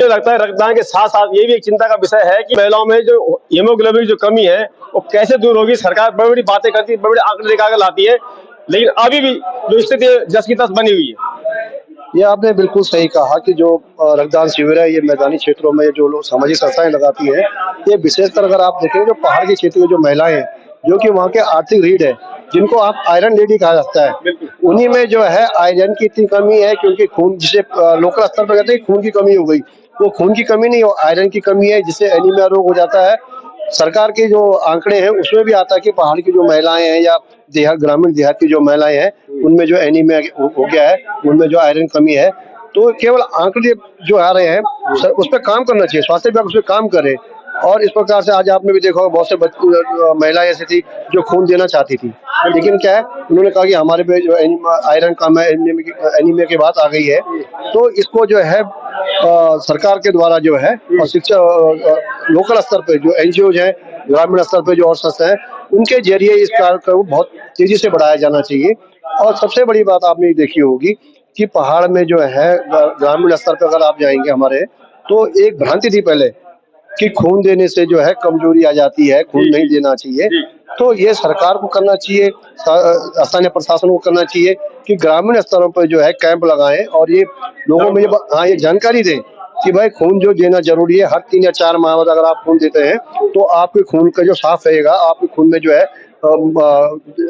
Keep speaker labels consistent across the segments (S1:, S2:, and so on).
S1: मुझे लगता है रक्तदान के साथ साथ ये भी एक चिंता का विषय है कि महिलाओं में जो हीमोग्लोबिन की जो कमी है वो कैसे दूर होगी। सरकार बड़ी बड़ी बातें करती है, बड़े बड़े आंकड़े निकाल कर लाती है, लेकिन अभी भी जो स्थिति जस की तस बनी हुई है।
S2: ये आपने बिल्कुल सही कहा कि जो रक्तदान शिविर है ये मैदानी क्षेत्रों में जो लोग सामाजिक संस्थाएं लगाती है, ये विशेषकर अगर आप देखें जो पहाड़ के क्षेत्र में जो महिलाएं हैं, जो कि वहाँ के आर्थिक रीढ़ है, जिनको आप आयरन लेडी कहा जाता है, उन्हीं में जो है आयरन की इतनी कमी है क्योंकि खून, जिसे लोकल स्तर पर कहते हैं खून की कमी हो गई, वो खून की कमी नहीं, वो आयरन की कमी है, जिससे एनीमिया रोग हो जाता है। सरकार के जो आंकड़े हैं उसमें भी आता है कि पहाड़ की जो महिलाएं हैं या ग्रामीण देहात की जो महिलाएं हैं, उनमें जो एनीमिया हो गया है, उनमें जो आयरन कमी है। तो केवल आंकड़े जो आ रहे हैं उस पर काम करना चाहिए, स्वास्थ्य विभाग उस पर काम करे। और इस प्रकार से आज आपने भी देखा होगा बहुत से महिलाएं ऐसी थी जो खून देना चाहती थी, लेकिन क्या है, उन्होंने कहा कि हमारे पे जो आयरन कम है, एनीमिया की बात आ गई है। तो इसको जो है सरकार के द्वारा जो है और शिक्षा लोकल स्तर पे जो एनजीओ है, ग्रामीण स्तर पे जो और संस्था है, उनके जरिए इस कार्य को बहुत तेजी से बढ़ाया जाना चाहिए। और सबसे बड़ी बात आपने देखी होगी कि पहाड़ में जो है ग्रामीण स्तर पर अगर आप जाएंगे हमारे, तो एक भ्रांति थी पहले कि खून देने से जो है कमजोरी आ जाती है, खून नहीं देना चाहिए। तो ये सरकार को करना चाहिए, स्थानीय प्रशासन को करना चाहिए कि ग्रामीण स्तरों पर जो है कैंप लगाएं और ये लोगों में ये जानकारी दें कि भाई खून जो देना जरूरी है। हर 3 या 4 माह बाद अगर आप खून देते हैं तो आपके खून का जो साफ रहेगा, आपके खून में जो है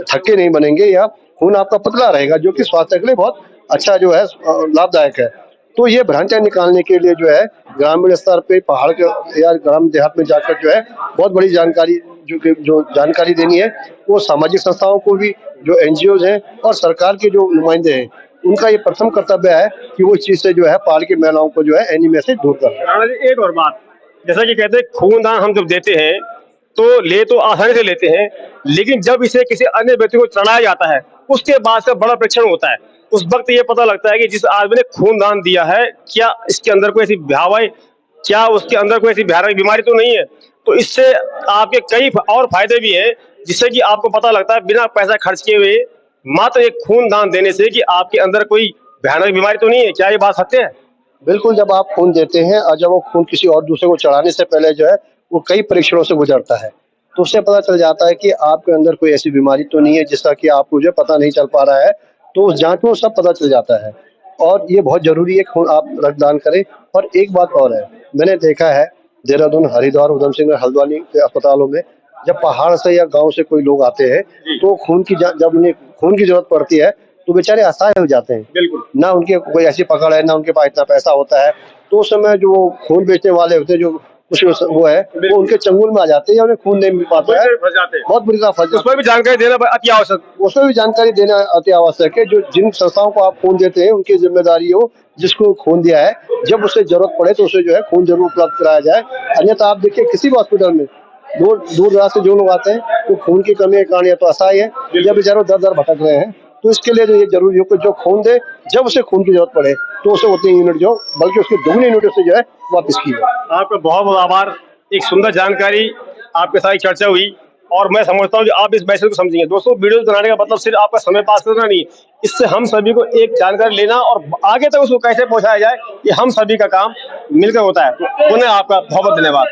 S2: थक्के नहीं बनेंगे या खून आपका पतला रहेगा, जो कि स्वास्थ्य के लिए बहुत अच्छा जो है लाभदायक है। तो ये भ्रांतियां निकालने के लिए जो है ग्रामीण स्तर पे पहाड़ के या ग्राम देहात में जाकर जो है बहुत बड़ी जानकारी जो जानकारी देनी है, वो सामाजिक संस्थाओं को भी, जो एनजीओ हैं और सरकार के जो नुमाइंदे हैं, उनका ये प्रथम कर्तव्य है कि वो इस चीज से जो है पहाड़ की महिलाओं को जो है एनीमिया से दूर कर।
S1: एक और बात, जैसा कि कहते हैं खूनदान हम जब देते हैं तो ले तो आसानी से लेते हैं, लेकिन जब इसे किसी अन्य व्यक्ति को चढ़ाया जाता है उसके बाद से बड़ा परीक्षण होता है। उस वक्त ये पता लगता है कि जिस आदमी ने खूनदान दिया है क्या इसके अंदर कोई ऐसी क्या उसके अंदर कोई ऐसी भयानक बीमारी तो नहीं है। तो इससे आपके कई और फायदे भी हैं, जिससे कि आपको पता लगता है बिना पैसा खर्च किए हुए मात्र एक खूनदान देने से कि आपके अंदर कोई भयानक बीमारी तो नहीं है। क्या ये बात सत्य है?
S2: बिल्कुल, जब आप खून देते हैं और जब वो खून किसी और दूसरे को चढ़ाने से पहले जो है वो कई परीक्षणों से गुजरता है, तो उससे पता चल जाता है कि आपके अंदर कोई ऐसी बीमारी तो नहीं है जिसका कि आपको जो पता नहीं चल पा रहा है। तो उस जांच में सब पता चल जाता है और ये बहुत जरूरी है खून आप रक्तदान करें। और एक बात और है, मैंने देखा है देहरादून, हरिद्वार, उधम सिंह, हल्द्वानी के अस्पतालों में जब पहाड़ से या गाँव से कोई लोग आते हैं तो जब उन्हें खून की जरूरत पड़ती है तो बेचारे असहाय हो जाते हैं।
S1: बिल्कुल,
S2: ना उनके कोई ऐसी पकड़ है, ना उनके पास इतना पैसा होता है। तो उस समय जो खून बेचने वाले होते हैं, जो कुछ वो है, वो उनके चंगुल में आ जाते हैं या उन्हें खून नहीं मिल पाता है, बहुत बुरी तरह फंस जाते हैं।
S1: उसमें भी जानकारी देना अति आवश्यक
S2: उसमें भी जानकारी देना अति आवश्यक है। जो जिन संस्थाओं को आप खून देते हैं उनकी जिम्मेदारी हो, जिसको खून दिया है जब उसे जरूरत पड़े तो उसे जो है खून जरूर उपलब्ध कराया जाए। अन्यथा आप देखिए किसी भी हॉस्पिटल में दूर दराज से जो लोग आते हैं वो खून की कमी के कारण या तो असहाय है या बेचारे दर दर भटक रहे हैं। तो इसके लिए ये जरूरी हो कि जो खून दे, जब उसे खून की जरूरत पड़े तो उसे उतनी यूनिट जो बल्कि उसकी दुगनी यूनिट से जो है वापस की जाए।
S1: आपका बहुत बहुत आभार। एक सुंदर जानकारी आपके साथ चर्चा हुई और मैं समझता हूँ कि आप इस मैसेज को समझेंगे। दोस्तों, वीडियो बनाने का मतलब सिर्फ आपका समय पास करना नहीं, इससे हम सभी को एक जानकारी लेना और आगे तक उसको कैसे पहुंचाया जाए, ये हम सभी का काम मिलकर होता है। तो पुनः आपका बहुत बहुत धन्यवाद।